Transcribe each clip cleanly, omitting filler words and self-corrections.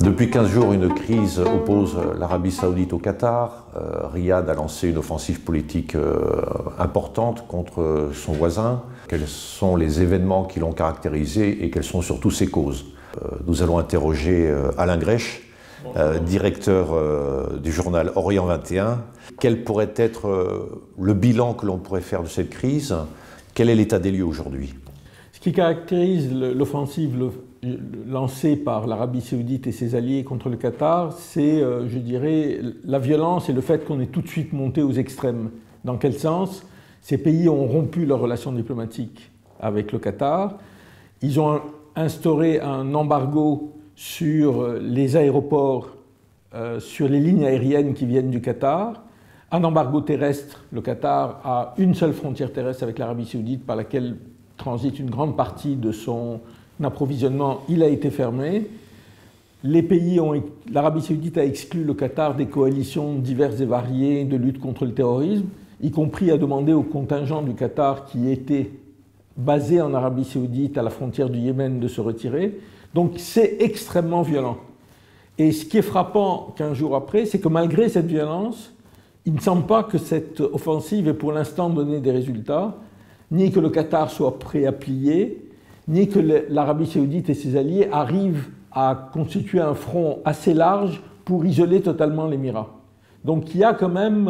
Depuis 15 jours, une crise oppose l'Arabie Saoudite au Qatar. Riyad a lancé une offensive politique importante contre son voisin. Quels sont les événements qui l'ont caractérisé et quelles sont surtout ses causes? Nous allons interroger Alain Grech, directeur du journal Orient 21. Quel pourrait être le bilan que l'on pourrait faire de cette crise? Quel est l'état des lieux aujourd'hui? Ce qui caractérise l'offensive lancée par l'Arabie Saoudite et ses alliés contre le Qatar, c'est, je dirais, la violence et le fait qu'on est tout de suite monté aux extrêmes. Dans quel sens? Ces pays ont rompu leurs relations diplomatiques avec le Qatar. Ils ont instauré un embargo sur les aéroports, sur les lignes aériennes qui viennent du Qatar. Un embargo terrestre. Le Qatar a une seule frontière terrestre avec l'Arabie Saoudite par laquelle transite une grande partie de son approvisionnement. Il a été fermé. L'Arabie Saoudite a exclu le Qatar des coalitions diverses et variées de lutte contre le terrorisme, y compris à demander aux contingents du Qatar qui étaient basés en Arabie Saoudite à la frontière du Yémen de se retirer. Donc c'est extrêmement violent. Et ce qui est frappant 15 jours après, c'est que malgré cette violence, il ne semble pas que cette offensive ait pour l'instant donné des résultats, ni que le Qatar soit prêt à plier, ni que l'Arabie Saoudite et ses alliés arrivent à constituer un front assez large pour isoler totalement l'Émirat. Donc il y a quand même,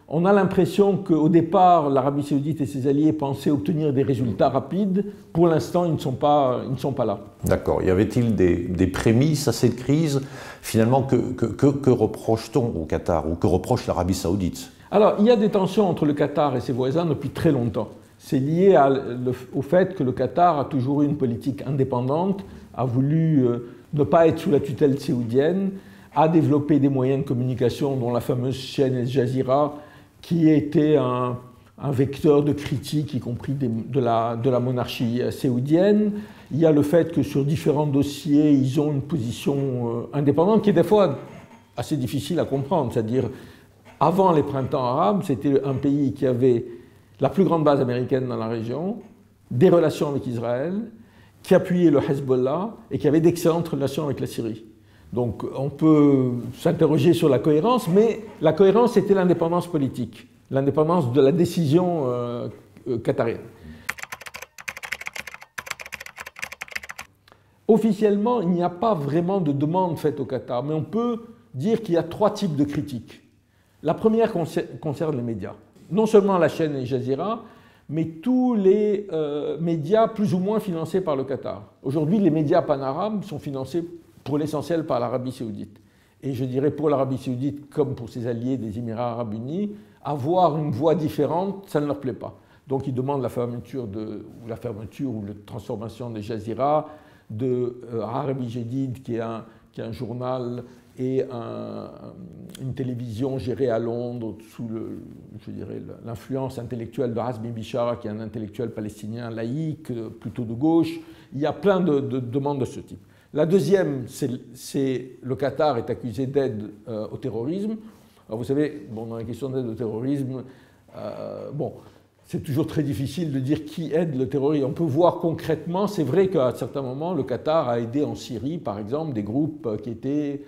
on a l'impression qu'au départ, l'Arabie Saoudite et ses alliés pensaient obtenir des résultats rapides. Pour l'instant, ils ne sont pas là. D'accord. Y avait-il des prémices à cette crise? Finalement, que reproche-t-on au Qatar ou que reproche l'Arabie Saoudite? Alors, il y a des tensions entre le Qatar et ses voisins depuis très longtemps. C'est lié au fait que le Qatar a toujours eu une politique indépendante, a voulu ne pas être sous la tutelle saoudienne, a développé des moyens de communication, dont la fameuse chaîne Al Jazeera, qui était un vecteur de critique, y compris de la monarchie saoudienne. Il y a le fait que sur différents dossiers, ils ont une position indépendante qui est des fois assez difficile à comprendre. C'est-à-dire, avant les printemps arabes, c'était un pays qui avait la plus grande base américaine dans la région, des relations avec Israël, qui appuyait le Hezbollah et qui avait d'excellentes relations avec la Syrie. Donc on peut s'interroger sur la cohérence, mais la cohérence c'était l'indépendance politique, l'indépendance de la décision qatarienne. Officiellement, il n'y a pas vraiment de demande faite au Qatar, mais on peut dire qu'il y a 3 types de critiques. La première concerne les médias. Non seulement la chaîne Al Jazeera, mais tous les médias plus ou moins financés par le Qatar. Aujourd'hui, les médias panarabes sont financés pour l'essentiel par l'Arabie Saoudite. Et je dirais pour l'Arabie Saoudite, comme pour ses alliés des Émirats Arabes Unis, avoir une voix différente, ça ne leur plaît pas. Donc ils demandent la fermeture ou la transformation des Jazeera, de Arabi Jadid, qui est un journal et une télévision gérée à Londres sous l'influence intellectuelle de Hasmi Bishara, qui est un intellectuel palestinien laïque, plutôt de gauche. Il y a plein de demandes de ce type. La deuxième, c'est le Qatar est accusé d'aide au terrorisme. Alors vous savez, dans la question d'aide au terrorisme, c'est toujours très difficile de dire qui aide le terrorisme. On peut voir concrètement, c'est vrai qu'à certains moments, le Qatar a aidé en Syrie, par exemple, des groupes qui étaient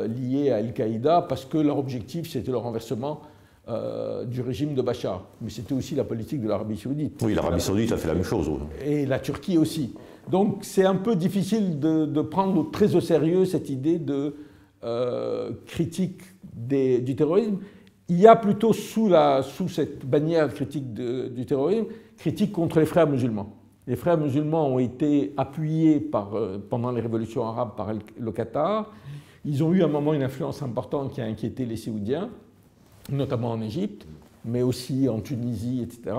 liés à Al-Qaïda parce que leur objectif, c'était le renversement du régime de Bachar. Mais c'était aussi la politique de l'Arabie Saoudite. Oui, l'Arabie Saoudite a fait la même chose. Et la Turquie aussi. Donc c'est un peu difficile de prendre très au sérieux cette idée de critique du terrorisme. Il y a plutôt sous cette bannière de critique du terrorisme, critique contre les frères musulmans. Les frères musulmans ont été appuyés pendant les révolutions arabes par le Qatar. Ils ont eu à un moment une influence importante qui a inquiété les Saoudiens, notamment en Égypte, mais aussi en Tunisie, etc.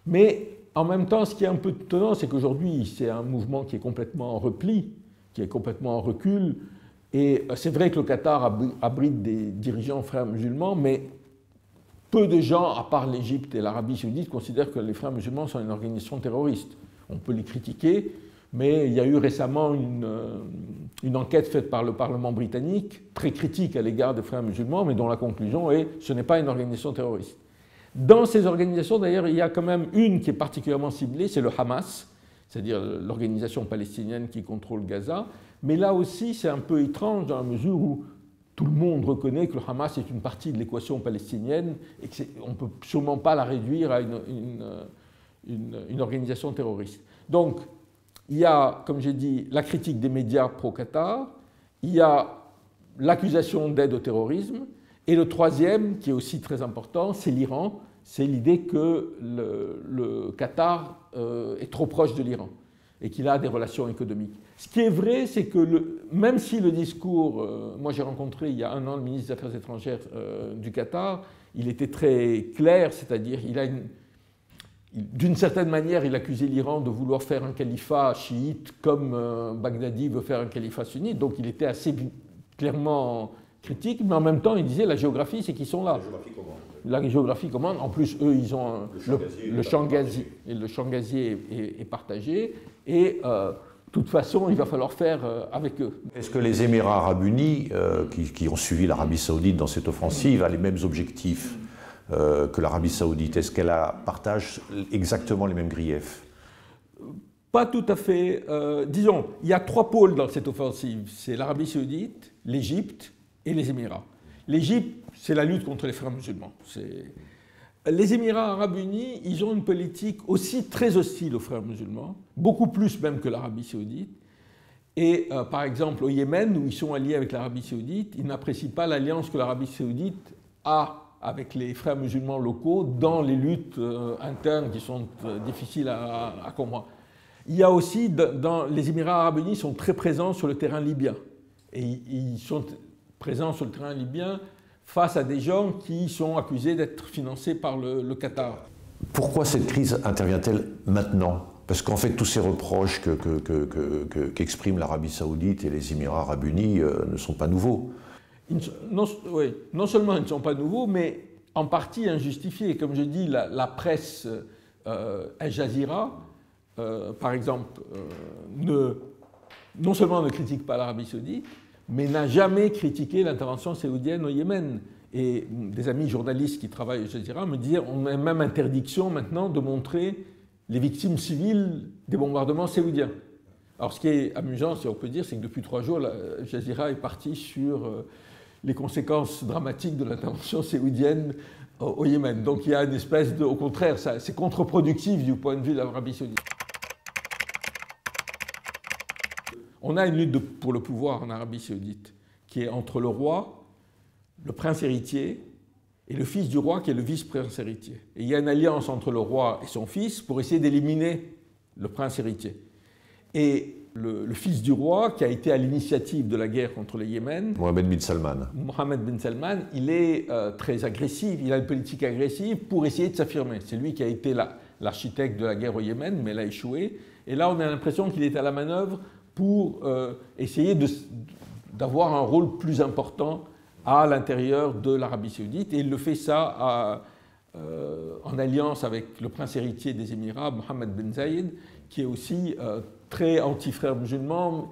Mais en même temps, ce qui est un peu étonnant, c'est qu'aujourd'hui, c'est un mouvement qui est complètement en repli, qui est complètement en recul. Et c'est vrai que le Qatar abrite des dirigeants frères musulmans, mais peu de gens, à part l'Égypte et l'Arabie Saoudite, considèrent que les frères musulmans sont une organisation terroriste. On peut les critiquer, mais il y a eu récemment une enquête faite par le Parlement britannique, très critique à l'égard des frères musulmans, mais dont la conclusion est « ce n'est pas une organisation terroriste ». Dans ces organisations, d'ailleurs, il y a quand même une qui est particulièrement ciblée, c'est le Hamas, c'est-à-dire l'organisation palestinienne qui contrôle Gaza, Mais là aussi, c'est un peu étrange dans la mesure où tout le monde reconnaît que le Hamas est une partie de l'équation palestinienne et qu'on ne peut sûrement pas la réduire à une organisation terroriste. Donc, il y a, comme j'ai dit, la critique des médias pro-Qatar, il y a l'accusation d'aide au terrorisme, et le troisième, qui est aussi très important, c'est l'Iran. C'est l'idée que le Qatar est trop proche de l'Iran et qu'il a des relations économiques. Ce qui est vrai, c'est que même si le discours, moi j'ai rencontré il y a un an le ministre des Affaires étrangères du Qatar, il était très clair, c'est-à-dire d'une certaine manière, il accusait l'Iran de vouloir faire un califat chiite comme Baghdadi veut faire un califat sunnite, donc il était assez clairement critique, mais en même temps il disait la géographie c'est qu'ils sont là. La géographie commande. En plus, eux, ils ont le champ gazier. Et le champ gazier est partagé. Et de toute façon, il va falloir faire avec eux. Est-ce que les Émirats arabes unis, qui ont suivi l'Arabie saoudite dans cette offensive, a les mêmes objectifs que l'Arabie saoudite? Est-ce qu'elle partage exactement les mêmes griefs? Pas tout à fait. Disons, il y a trois pôles dans cette offensive. C'est l'Arabie saoudite, l'Égypte et les Émirats. L'Égypte, c'est la lutte contre les frères musulmans. Les Émirats arabes unis, ils ont une politique aussi très hostile aux frères musulmans, beaucoup plus même que l'Arabie saoudite. Et par exemple, au Yémen, où ils sont alliés avec l'Arabie saoudite, ils n'apprécient pas l'alliance que l'Arabie saoudite a avec les frères musulmans locaux dans les luttes internes qui sont difficiles à comprendre. Il y a aussi, les Émirats arabes unis sont très présents sur le terrain libyen. Et ils sont présents sur le terrain libyen face à des gens qui sont accusés d'être financés par le Qatar. Pourquoi cette crise intervient-elle maintenant? Parce qu'en fait, tous ces reproches qu'expriment l'Arabie saoudite et les Émirats arabes unis ne sont pas nouveaux. Non seulement ils ne sont pas nouveaux, mais en partie injustifiés. Comme je dis, la presse Al Jazeera, par exemple, non seulement ne critique pas l'Arabie saoudite, mais n'a jamais critiqué l'intervention saoudienne au Yémen. Et des amis journalistes qui travaillent au Jazeera me disaient on a même interdiction maintenant de montrer les victimes civiles des bombardements saoudiens. Alors ce qui est amusant, si on peut dire, c'est que depuis 3 jours, Al Jazeera est parti sur les conséquences dramatiques de l'intervention saoudienne au Yémen. Donc il y a une espèce de... Au contraire, c'est contre-productif du point de vue de l'Arabie saoudite. On a une lutte pour le pouvoir en Arabie saoudite qui est entre le roi, le prince héritier et le fils du roi qui est le vice-prince héritier. Et il y a une alliance entre le roi et son fils pour essayer d'éliminer le prince héritier. Et le fils du roi, qui a été à l'initiative de la guerre contre le Yémen, Mohammed bin Salman. Mohammed bin Salman, il est très agressif, il a une politique agressive pour essayer de s'affirmer. C'est lui qui a été l'architecte de la guerre au Yémen, mais elle a échoué. Et là, on a l'impression qu'il est à la manœuvre pour essayer d'avoir un rôle plus important à l'intérieur de l'Arabie saoudite. Et il le fait ça en alliance avec le prince héritier des Émirats, Mohammed bin Zayed, qui est aussi très anti-frères musulmans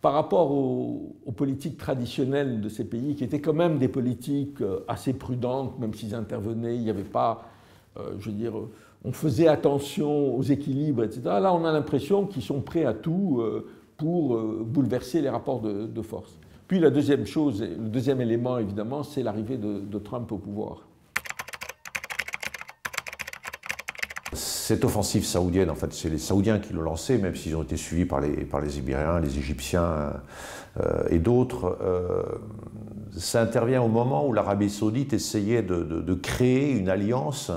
par rapport aux politiques traditionnelles de ces pays, qui étaient quand même des politiques assez prudentes, même s'ils intervenaient, il n'y avait pas, je veux dire, on faisait attention aux équilibres, etc. Là, on a l'impression qu'ils sont prêts à tout pour bouleverser les rapports de force. Puis la deuxième chose, le deuxième élément, évidemment, c'est l'arrivée de Trump au pouvoir. Cette offensive saoudienne, en fait, c'est les Saoudiens qui l'ont lancée, même s'ils ont été suivis par les Émiriens, les Égyptiens et d'autres. Ça intervient au moment où l'Arabie saoudite essayait de créer une alliance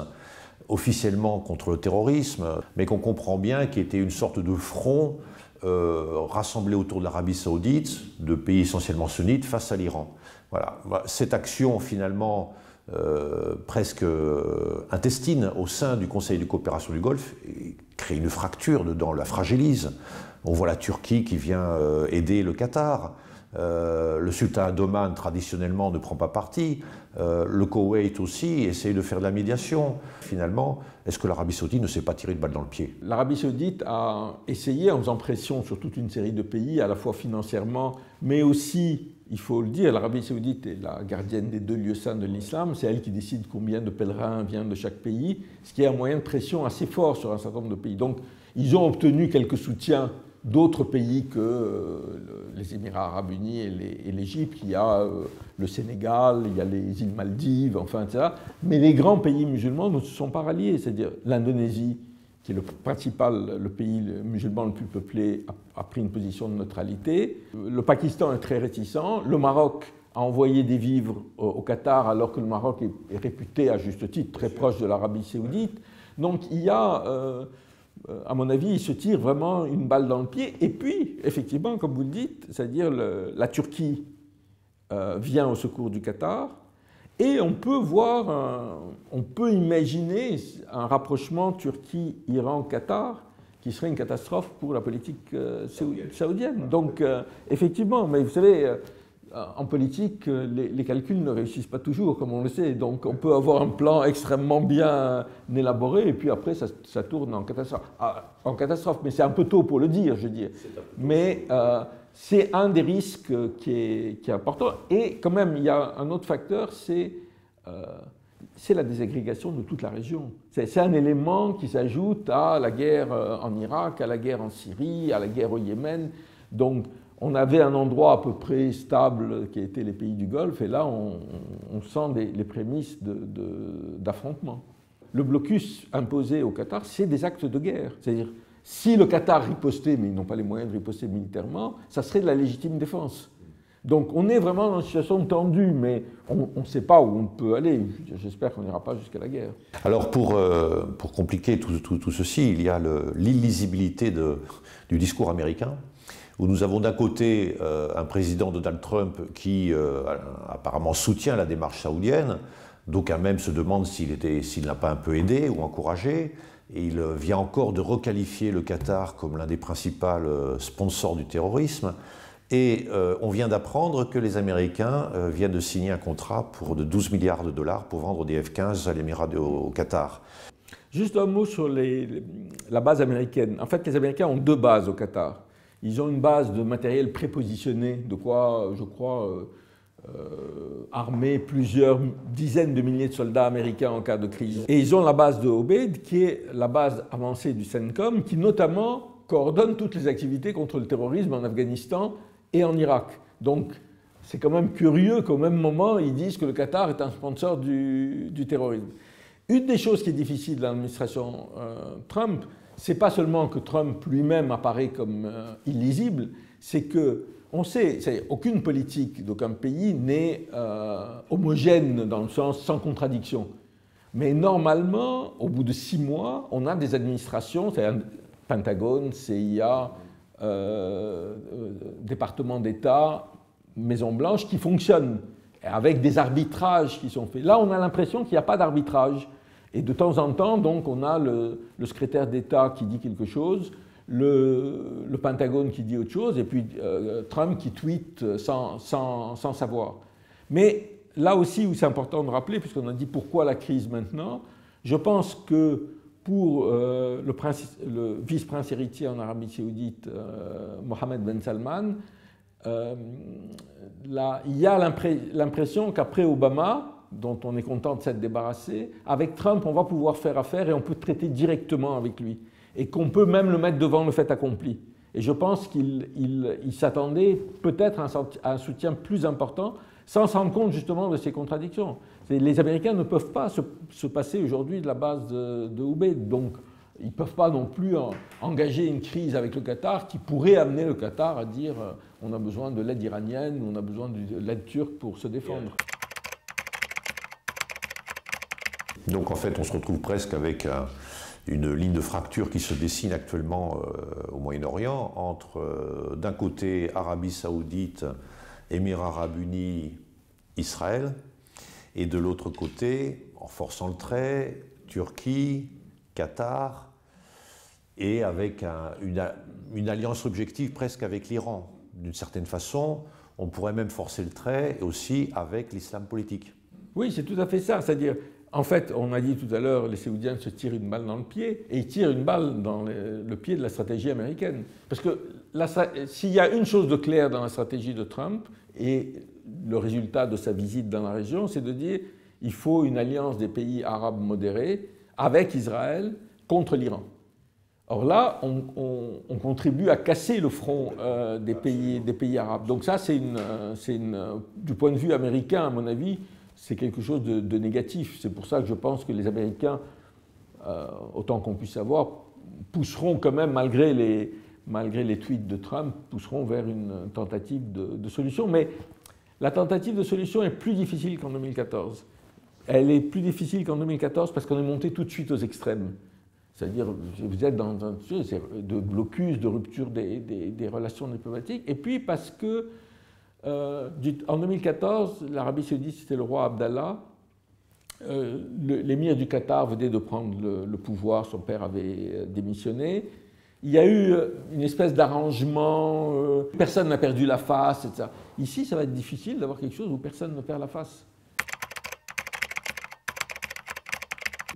officiellement contre le terrorisme, mais qu'on comprend bien qui était une sorte de front rassemblé autour de l'Arabie saoudite, de pays essentiellement sunnites, face à l'Iran. Voilà. Cette action, finalement, presque intestine au sein du Conseil de coopération du Golfe, crée une fracture dedans, la fragilise. On voit la Turquie qui vient aider le Qatar. Le sultan d'Oman, traditionnellement, ne prend pas parti. Le Koweït aussi essaye de faire de la médiation. Finalement, est-ce que l'Arabie saoudite ne s'est pas tirée de balle dans le pied? L'Arabie saoudite a essayé, en faisant pression sur toute une série de pays, à la fois financièrement, mais aussi, il faut le dire, l'Arabie saoudite est la gardienne des 2 lieux saints de l'islam. C'est elle qui décide combien de pèlerins viennent de chaque pays, ce qui est un moyen de pression assez fort sur un certain nombre de pays. Donc, ils ont obtenu quelques soutiens d'autres pays que les Émirats arabes unis et l'Égypte. Il y a le Sénégal, il y a les îles Maldives, enfin, etc. Mais les grands pays musulmans ne se sont pas ralliés, c'est-à-dire l'Indonésie, qui est le pays musulman le plus peuplé, a pris une position de neutralité. Le Pakistan est très réticent. Le Maroc a envoyé des vivres au Qatar, alors que le Maroc est réputé, à juste titre, très proche de l'Arabie saoudite. Donc il y a, à mon avis, il se tire vraiment une balle dans le pied. Et puis, effectivement, comme vous le dites, c'est-à-dire la Turquie vient au secours du Qatar. Et on peut on peut imaginer un rapprochement Turquie-Iran-Qatar qui serait une catastrophe pour la politique saoudienne. Donc, effectivement, mais vous savez, en politique, les calculs ne réussissent pas toujours, comme on le sait. Donc, on peut avoir un plan extrêmement bien élaboré, et puis après, ça tourne en catastrophe. Mais c'est un peu tôt pour le dire, je dis. Mais c'est un des risques qui est important. Et quand même, il y a un autre facteur, c'est la désagrégation de toute la région. C'est un élément qui s'ajoute à la guerre en Irak, à la guerre en Syrie, à la guerre au Yémen. Donc, on avait un endroit à peu près stable qui était les pays du Golfe, et là, on sent les prémices d'affrontement. Le blocus imposé au Qatar, c'est des actes de guerre. C'est-à-dire, si le Qatar ripostait, mais ils n'ont pas les moyens de riposter militairement, ça serait de la légitime défense. Donc on est vraiment dans une situation tendue, mais on ne sait pas où on peut aller. J'espère qu'on n'ira pas jusqu'à la guerre. Alors pour compliquer tout ceci, il y a l'illisibilité du discours américain, où nous avons d'un côté un président Donald Trump qui apparemment soutient la démarche saoudienne, d'aucuns même se demandent s'il n'a pas un peu aidé ou encouragé. Et il vient encore de requalifier le Qatar comme l'un des principaux sponsors du terrorisme. Et on vient d'apprendre que les Américains viennent de signer un contrat de 12 milliards de dollars pour vendre des F-15 à l'Émirat au Qatar. Juste un mot sur la base américaine. En fait, les Américains ont deux bases au Qatar. Ils ont une base de matériel prépositionné, de quoi, je crois, armer plusieurs dizaines de milliers de soldats américains en cas de crise. Et ils ont la base de Obeid, qui est la base avancée du CENTCOM, qui notamment coordonne toutes les activités contre le terrorisme en Afghanistan et en Irak. Donc c'est quand même curieux qu'au même moment, ils disent que le Qatar est un sponsor du terrorisme. Une des choses qui est difficile dans l'administration Trump, c'est pas seulement que Trump lui-même apparaît comme illisible, c'est que on sait, aucune politique d'aucun pays n'est homogène dans le sens sans contradiction. Mais normalement, au bout de 6 mois, on a des administrations, c'est-à-dire Pentagone, CIA, département d'État, Maison-Blanche, qui fonctionnent, avec des arbitrages qui sont faits. Là, on a l'impression qu'il n'y a pas d'arbitrage. Et de temps en temps, donc, on a le secrétaire d'État qui dit quelque chose, le Pentagone qui dit autre chose, et puis Trump qui tweet sans savoir. Mais là aussi où c'est important de rappeler, puisqu'on a dit pourquoi la crise maintenant, je pense que pour le vice-prince héritier en Arabie saoudite, Mohammed Ben Salman, il y a l'impression qu'après Obama, dont on est content de s'être débarrassé, avec Trump, on va pouvoir faire affaire et on peut traiter directement avec lui. Et qu'on peut même le mettre devant le fait accompli. Et je pense qu'il s'attendait peut-être à un soutien plus important, sans se rendre compte justement de ces contradictions. Les Américains ne peuvent pas se passer aujourd'hui de la base de Obeid, donc ils ne peuvent pas non plus engager une crise avec le Qatar qui pourrait amener le Qatar à dire on a besoin de l'aide iranienne, on a besoin de l'aide turque pour se défendre. Donc en fait, on se retrouve presque avec une ligne de fracture qui se dessine actuellement au Moyen-Orient entre, d'un côté, Arabie Saoudite, Émirats Arabes Unis, Israël, et de l'autre côté, en forçant le trait, Turquie, Qatar, et avec une alliance objective presque avec l'Iran. D'une certaine façon, on pourrait même forcer le trait aussi avec l'islam politique. Oui, c'est tout à fait ça, c'est-à-dire... En fait, on a dit tout à l'heure, les Saoudiens se tirent une balle dans le pied, et ils tirent une balle dans le pied de la stratégie américaine. Parce que s'il y a une chose de claire dans la stratégie de Trump, et le résultat de sa visite dans la région, c'est de dire qu'il faut une alliance des pays arabes modérés avec Israël contre l'Iran. Or là, on contribue à casser le front des pays arabes. Donc ça, du point de vue américain, à mon avis, c'est quelque chose de négatif. C'est pour ça que je pense que les Américains, autant qu'on puisse savoir, pousseront quand même, malgré les tweets de Trump, pousseront vers une tentative de solution. Mais la tentative de solution est plus difficile qu'en 2014. Elle est plus difficile qu'en 2014 parce qu'on est monté tout de suite aux extrêmes. C'est-à-dire, vous êtes dans un de blocus, de rupture des relations diplomatiques. Et puis parce que, en 2014, l'Arabie saoudite, c'était le roi Abdallah. L'émir du Qatar venait de prendre le pouvoir, son père avait démissionné. Il y a eu une espèce d'arrangement, personne n'a perdu la face, etc. Ici, ça va être difficile d'avoir quelque chose où personne ne perd la face.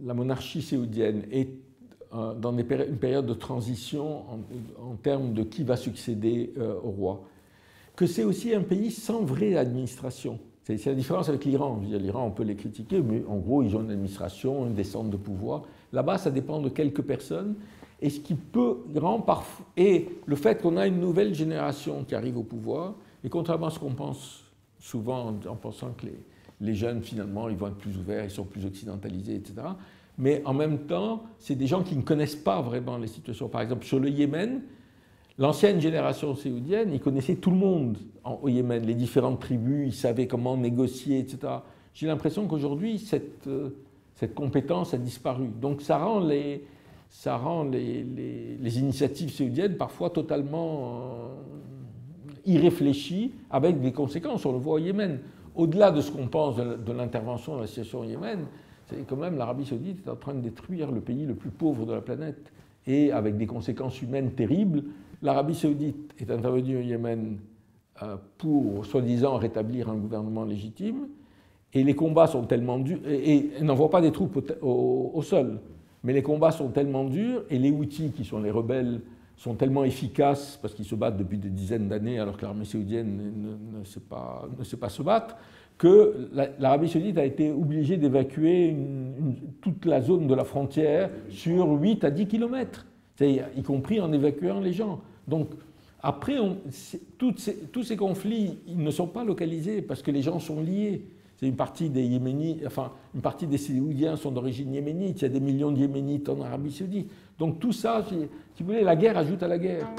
La monarchie saoudienne est dans une période de transition en termes de qui va succéder au roi. Que c'est aussi un pays sans vraie administration. C'est la différence avec l'Iran. L'Iran, on peut les critiquer, mais en gros, ils ont une administration, une descente de pouvoir. Là-bas, ça dépend de quelques personnes. Et ce qui peut rendre parfois. Et le fait qu'on a une nouvelle génération qui arrive au pouvoir, et contrairement à ce qu'on pense souvent en pensant que les jeunes, finalement, ils vont être plus ouverts, ils sont plus occidentalisés, etc. Mais en même temps, c'est des gens qui ne connaissent pas vraiment les situations. Par exemple, sur le Yémen, l'ancienne génération saoudienne, ils connaissaient tout le monde au Yémen, les différentes tribus, ils savaient comment négocier, etc. J'ai l'impression qu'aujourd'hui, cette compétence a disparu. Donc ça rend les initiatives saoudiennes parfois totalement irréfléchies, avec des conséquences. On le voit au Yémen. Au-delà de ce qu'on pense de l'intervention de la situation au Yémen, c'est quand même l'Arabie saoudite est en train de détruire le pays le plus pauvre de la planète, et avec des conséquences humaines terribles. L'Arabie saoudite est intervenue au Yémen pour, soi-disant, rétablir un gouvernement légitime, et les combats sont tellement durs, et n'envoie pas des troupes au sol, mais les combats sont tellement durs, et les Houthis, qui sont les rebelles, sont tellement efficaces, parce qu'ils se battent depuis des dizaines d'années, alors que l'armée saoudienne ne sait pas se battre, que l'Arabie saoudite a été obligée d'évacuer toute la zone de la frontière sur 8 à 10 kilomètres, y compris en évacuant les gens. Donc, après, tous ces conflits, ils ne sont pas localisés parce que les gens sont liés. C'est une partie des Yéménites, enfin, une partie des Saoudiens sont d'origine yéménite, il y a des millions de Yéménites en Arabie saoudite. Donc tout ça, si vous voulez, la guerre ajoute à la guerre.